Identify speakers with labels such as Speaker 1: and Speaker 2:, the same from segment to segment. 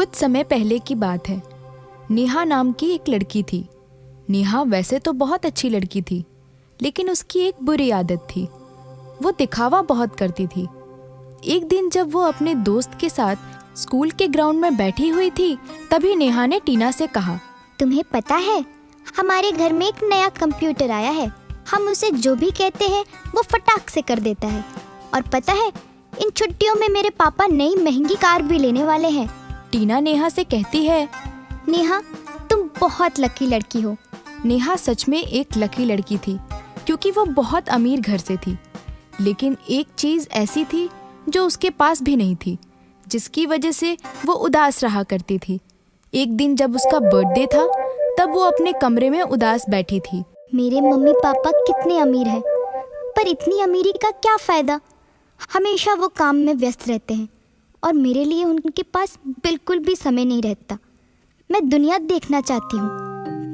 Speaker 1: कुछ समय पहले की बात है। नेहा नाम की एक लड़की थी। नेहा वैसे तो बहुत अच्छी लड़की थी, लेकिन उसकी एक बुरी आदत थी। वो दिखावा बहुत करती थी। एक दिन जब वो अपने दोस्त के साथ स्कूल के ग्राउंड में बैठी हुई थी, तभी नेहा ने टीना से कहा,
Speaker 2: तुम्हें पता है, हमारे घर में एक नया कंप्यूटर आया है। हम उसे जो भी कहते हैं वो फटाक से कर देता है। और पता है, इन छुट्टियों में मेरे पापा नई महंगी कार भी लेने वाले हैं।
Speaker 1: टीना नेहा से कहती है,
Speaker 2: नेहा, तुम बहुत लकी लड़की हो।
Speaker 1: नेहा सच में एक लकी लड़की थी, क्योंकि वो बहुत अमीर घर से थी। लेकिन एक चीज ऐसी थी जो उसके पास भी नहीं थी, जिसकी वजह से वो उदास रहा करती थी। एक दिन जब उसका बर्थडे था, तब वो अपने कमरे में उदास बैठी थी।
Speaker 2: मेरे मम्मी पापा कितने अमीर हैं, पर इतनी अमीरी का क्या फ़ायदा। हमेशा वो काम में व्यस्त रहते हैं और मेरे लिए उनके पास बिल्कुल भी समय नहीं रहता। मैं दुनिया देखना चाहती हूँ,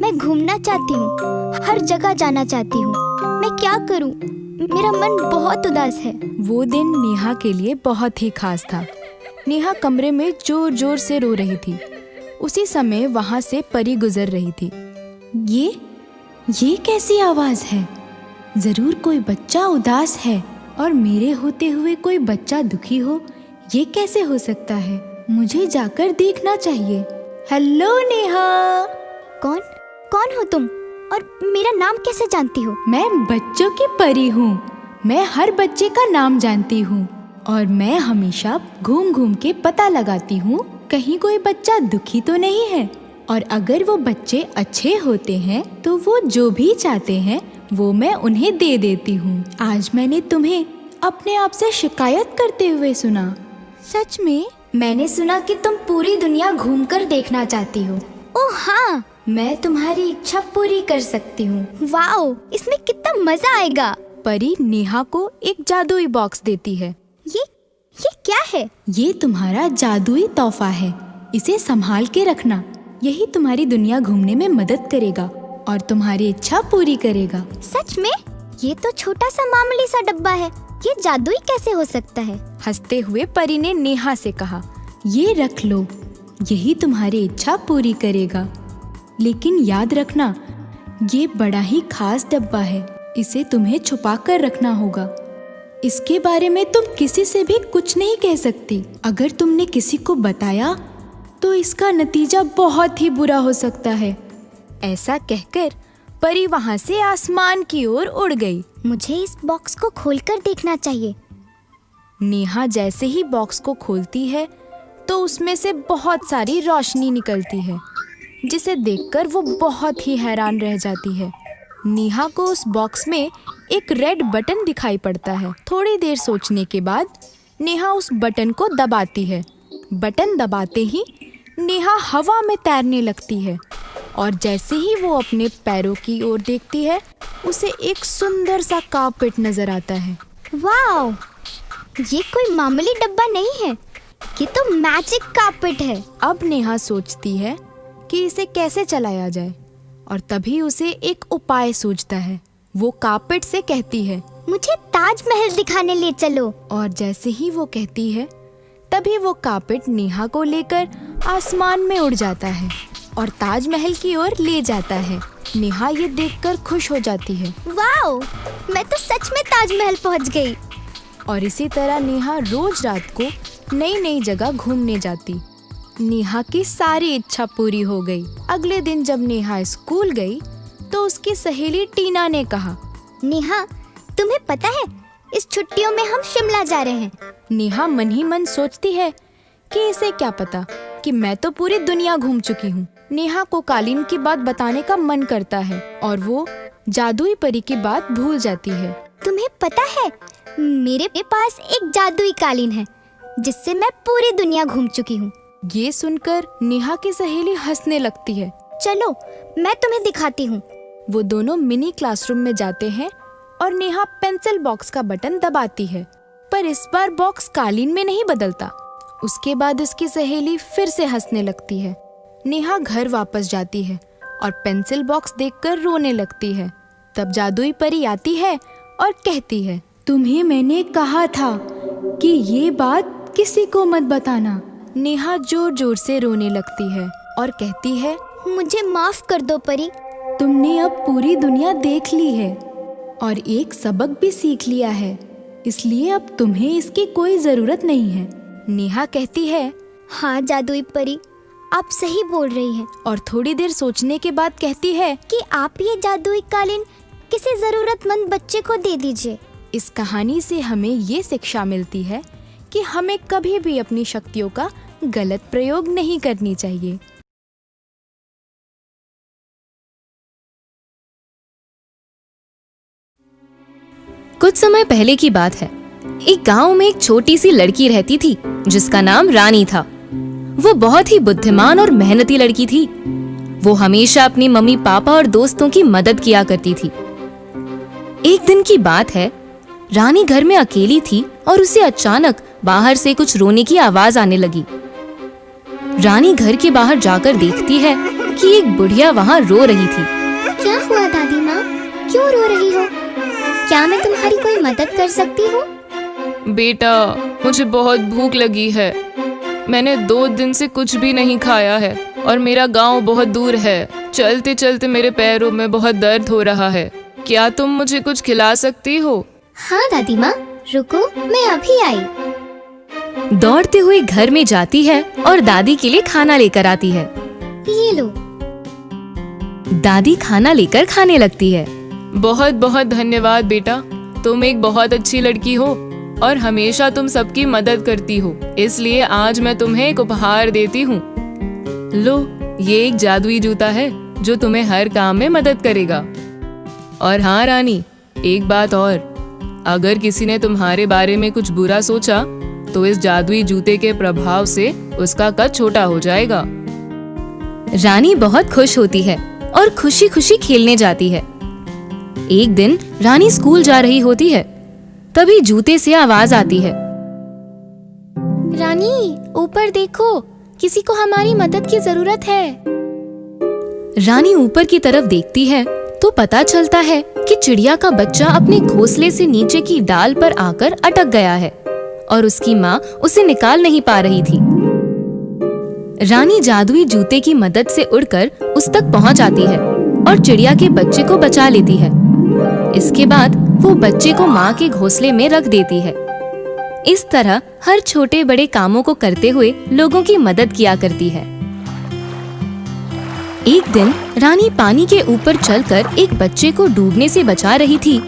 Speaker 2: मैं घूमना चाहती हूँ, हर जगह जाना चाहती हूँ। मैं क्या करूँ? मेरा मन बहुत उदास है।
Speaker 1: वो दिन नेहा के लिए बहुत ही खास था। नेहा कमरे में जोर जोर से रो रही थी। उसी समय वहाँ से परी गुजर रही थी। ये कैसी आवाज़ है? ज़रूर कोई बच्चा उदास है और मेरे होते हुए कोई बच्चा दुखी हो। ये कैसे हो सकता है? मुझे जाकर देखना चाहिए। हेलो नेहा।
Speaker 2: कौन हो तुम और मेरा नाम कैसे जानती हो?
Speaker 1: मैं बच्चों की परी हूँ। मैं हर बच्चे का नाम जानती हूँ और मैं हमेशा घूम घूम के पता लगाती हूँ कहीं कोई बच्चा दुखी तो नहीं है। और अगर वो बच्चे अच्छे होते हैं तो वो जो भी चाहते हैं वो मैं उन्हें दे देती हूँ। आज मैंने तुम्हें अपने आप से शिकायत करते हुए सुना।
Speaker 2: सच में? मैंने सुना कि तुम पूरी दुनिया घूमकर देखना चाहती हो। ओह हाँ, मैं तुम्हारी इच्छा पूरी कर सकती हूँ। वाओ, इसमें कितना मजा आएगा।
Speaker 1: परी नेहा को एक जादुई बॉक्स देती है।
Speaker 2: ये क्या है?
Speaker 1: ये तुम्हारा जादुई तोहफा है। इसे संभाल के रखना। यही तुम्हारी दुनिया घूमने में मदद करेगा और तुम्हारी इच्छा पूरी करेगा।
Speaker 2: सच में? ये तो छोटा सा मामूली सा डब्बा है। ये जादुई कैसे हो सकता है?
Speaker 1: हंसते हुए परी ने नेहा से कहा, ये रख लो, यही तुम्हारी इच्छा पूरी करेगा। लेकिन याद रखना, ये बड़ा ही खास डब्बा है। इसे तुम्हें छुपा कर रखना होगा। इसके बारे में तुम किसी से भी कुछ नहीं कह सकती। अगर तुमने किसी को बताया तो इसका नतीजा बहुत ही बुरा हो सकता है। ऐसा कहकर परी वहां से आसमान की ओर उड़ गई।
Speaker 2: मुझे इस बॉक्स को खोलकर देखना चाहिए।
Speaker 1: नेहा जैसे ही बॉक्स को खोलती है तो उसमें से बहुत सारी रोशनी निकलती है, जिसे देखकर वो बहुत ही हैरान रह जाती है। नेहा को उस बॉक्स में एक रेड बटन दिखाई पड़ता है। थोड़ी देर सोचने के बाद नेहा उस बटन को दबाती है। बटन दबाते ही नेहा हवा में तैरने लगती है और जैसे ही वो अपने पैरों की ओर देखती है, उसे एक सुंदर सा कारपेट नजर आता है।
Speaker 2: वाओ, ये कोई मामूली डब्बा नहीं है, ये तो मैजिक कारपेट है।
Speaker 1: अब नेहा सोचती है कि इसे कैसे चलाया जाए और तभी उसे एक उपाय सूझता है। वो कारपेट से कहती है,
Speaker 2: मुझे ताजमहल दिखाने ले चलो।
Speaker 1: और जैसे ही वो कहती है, तभी वो कारपेट नेहा को लेकर आसमान में उड़ जाता है और ताजमहल की ओर ले जाता है। नेहा ये देखकर खुश हो जाती है।
Speaker 2: वाओ, मैं तो सच में ताजमहल पहुंच गई।
Speaker 1: और इसी तरह नेहा रोज रात को नई नई जगह घूमने जाती। नेहा की सारी इच्छा पूरी हो गई। अगले दिन जब नेहा स्कूल गई तो उसकी सहेली टीना ने कहा,
Speaker 2: नेहा, तुम्हें पता है, इस छुट्टियों में हम शिमला जा रहे हैं।
Speaker 1: नेहा मन ही मन सोचती है कि इसे क्या पता कि मैं तो पूरी दुनिया घूम चुकी हूँ। नेहा को कालीन की बात बताने का मन करता है और वो जादुई परी की बात भूल जाती है।
Speaker 2: तुम्हें पता है, मेरे पास एक जादुई कालीन है जिससे मैं पूरी दुनिया घूम चुकी हूँ।
Speaker 1: ये सुनकर नेहा की सहेली हंसने लगती है।
Speaker 2: चलो, मैं तुम्हें दिखाती हूँ।
Speaker 1: वो दोनों मिनी क्लासरूम में जाते हैं और नेहा पेंसिल बॉक्स का बटन दबाती है, पर इस बार बॉक्स कालीन में नहीं बदलता। उसके बाद उसकी सहेली फिर से हंसने लगती है। नेहा घर वापस जाती है और पेंसिल बॉक्स देखकर रोने लगती है। तब जादुई परी आती है और कहती है, तुम्हें मैंने कहा था कि ये बात किसी को मत बताना। नेहा जोर जोर से रोने लगती है और कहती है,
Speaker 2: मुझे माफ कर दो परी।
Speaker 1: तुमने अब पूरी दुनिया देख ली है और एक सबक भी सीख लिया है, इसलिए अब तुम्हें इसकी कोई जरूरत नहीं है। नेहा कहती है,
Speaker 2: हाँ जादुई परी, आप सही बोल रही हैं।
Speaker 1: और थोड़ी देर सोचने के बाद कहती है
Speaker 2: कि आप ये जादुई कालीन किसी जरूरतमंद बच्चे को दे दीजिए।
Speaker 1: इस कहानी से हमें ये शिक्षा मिलती है कि हमें कभी भी अपनी शक्तियों का गलत प्रयोग नहीं करनी चाहिए।
Speaker 3: कुछ समय पहले की बात है। एक गांव में एक छोटी सी लड़की रहती थी जिसका नाम रानी था। वो बहुत ही बुद्धिमान और मेहनती लड़की थी। वो हमेशा अपनी मम्मी पापा और दोस्तों की मदद किया करती थी। एक दिन की बात है, रानी घर में अकेली थी और उसे अचानक बाहर से कुछ रोने की आवाज आने लगी। रानी घर के बाहर जाकर देखती है कि एक बुढ़िया वहाँ रो रही थी।
Speaker 2: क्या हुआ दादी माँ, क्यों रो रही हो? क्या मैं तुम्हारी कोई मदद कर सकती हूँ?
Speaker 3: बेटा, मुझे बहुत भूख लगी है। मैंने 2 दिन से कुछ भी नहीं खाया है और मेरा गांव बहुत दूर है। चलते चलते मेरे पैरों में बहुत दर्द हो रहा है। क्या तुम मुझे कुछ खिला सकती हो?
Speaker 2: हाँ दादी माँ, रुको, मैं अभी आई।
Speaker 3: दौड़ते हुए घर में जाती है और दादी के लिए खाना लेकर आती है।
Speaker 2: ये लो।
Speaker 3: दादी खाना लेकर खाने लगती है। बहुत बहुत धन्यवाद बेटा, तुम एक बहुत अच्छी लड़की हो और हमेशा तुम सबकी मदद करती हो, इसलिए आज मैं तुम्हें एक उपहार देती हूँ। लो, ये एक जादुई जूता है जो तुम्हें हर काम में मदद करेगा। और हाँ रानी, एक बात और, अगर किसी ने तुम्हारे बारे में कुछ बुरा सोचा तो इस जादुई जूते के प्रभाव से उसका कद छोटा हो जाएगा। रानी बहुत खुश होती है और खुशी खुशी खेलने जाती है। एक दिन रानी स्कूल जा रही होती है, तभी जूते से आवाज आती है,
Speaker 2: रानी ऊपर देखो, किसी को हमारी मदद की जरूरत है।
Speaker 3: रानी ऊपर की तरफ देखती है तो पता चलता है कि चिड़िया का बच्चा अपने घोंसले से नीचे की डाल पर आकर अटक गया है और उसकी माँ उसे निकाल नहीं पा रही थी। रानी जादुई जूते की मदद से उड़कर उस तक पहुँच जाती है और चिड़िया के बच्चे को बचा लेती है। इसके बाद वो बच्चे को माँ के घोंसले में रख देती है। इस तरह हर छोटे बड़े कामों को करते हुए लोगों की मदद किया करती है। एक दिन रानी पानी के ऊपर चलकर एक बच्चे को डूबने से बचा रही थी।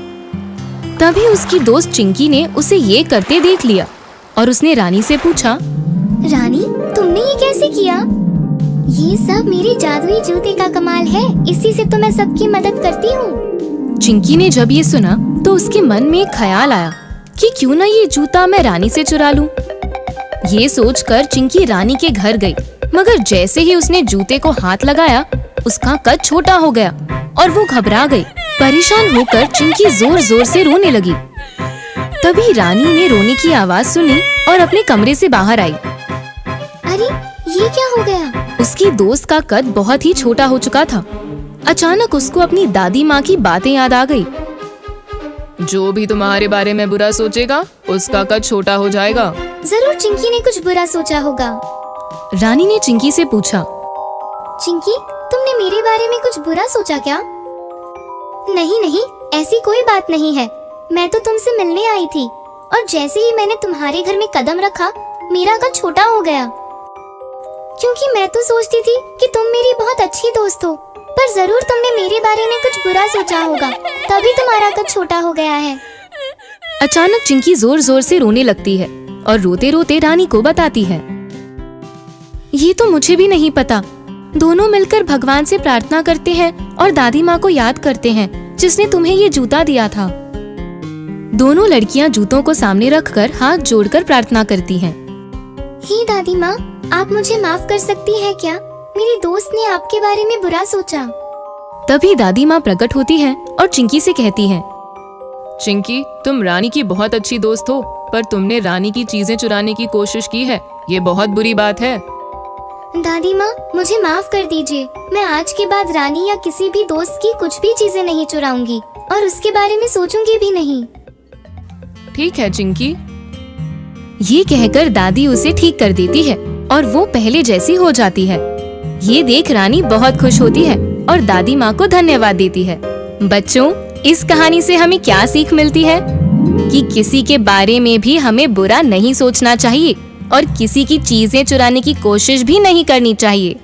Speaker 3: तभी उसकी दोस्त चिंकी ने उसे ये करते देख लिया और उसने रानी से पूछा,
Speaker 2: रानी तुमने ये कैसे किया? ये सब मेरे जादुई जूते का कमाल है, इसी से तो मैं सबकी मदद करती हूँ।
Speaker 3: चिंकी ने जब ये सुना तो उसके मन में एक ख्याल आया कि क्यों ना ये जूता मैं रानी से चुरा लूं। ये सोचकर चिंकी रानी के घर गई, मगर जैसे ही उसने जूते को हाथ लगाया उसका कद छोटा हो गया और वो घबरा गई। परेशान होकर चिंकी जोर जोर से रोने लगी। तभी रानी ने रोने की आवाज सुनी और अपने कमरे से बाहर आई।
Speaker 2: अरे ये क्या हो गया?
Speaker 3: उसकी दोस्त का कद बहुत ही छोटा हो चुका था। अचानक उसको अपनी दादी माँ की बातें याद आ गई। जो भी तुम्हारे बारे में बुरा सोचेगा उसका कद छोटा हो जाएगा।
Speaker 2: जरूर चिंकी ने कुछ बुरा सोचा होगा।
Speaker 3: रानी ने चिंकी से पूछा,
Speaker 2: चिंकी तुमने मेरे बारे में कुछ बुरा सोचा क्या? नहीं नहीं, ऐसी कोई बात नहीं है। मैं तो तुमसे मिलने आई थी और जैसे ही मैंने तुम्हारे घर में कदम रखा मेरा कद छोटा हो गया, क्योंकि मैं तो सोचती थी कि तुम मेरी बहुत अच्छी दोस्त हो, पर जरूर तुमने मेरे बारे में कुछ बुरा सोचा होगा, तभी तुम्हारा कद छोटा हो गया है।
Speaker 3: अचानक चिंकी जोर जोर से रोने लगती है और रोते रोते रानी को बताती है, ये तो मुझे भी नहीं पता। दोनों मिलकर भगवान से प्रार्थना करते हैं और दादी माँ को याद करते हैं जिसने तुम्हें ये जूता दिया था। दोनों लड़कियाँ जूतों को सामने रखकर हाथ जोड़कर प्रार्थना करती हैं।
Speaker 2: हे दादी माँ, आप मुझे माफ कर सकती हैं क्या? मेरी दोस्त ने आपके बारे में बुरा सोचा।
Speaker 3: तभी दादी माँ प्रकट होती हैं और चिंकी से कहती हैं, चिंकी तुम रानी की बहुत अच्छी दोस्त हो, पर तुमने रानी की चीजें चुराने की कोशिश की है, ये बहुत बुरी बात है।
Speaker 2: दादी माँ मुझे माफ कर दीजिए, मैं आज के बाद रानी या किसी भी दोस्त की कुछ भी चीजें नहीं चुराऊंगी और उसके बारे में सोचूंगी भी नहीं।
Speaker 3: ठीक है चिंकी। ये कहकर दादी उसे ठीक कर देती है और वो पहले जैसी हो जाती है। ये देख रानी बहुत खुश होती है और दादी माँ को धन्यवाद देती है। बच्चों, इस कहानी से हमें क्या सीख मिलती है कि किसी के बारे में भी हमें बुरा नहीं सोचना चाहिए और किसी की चीजें चुराने की कोशिश भी नहीं करनी चाहिए।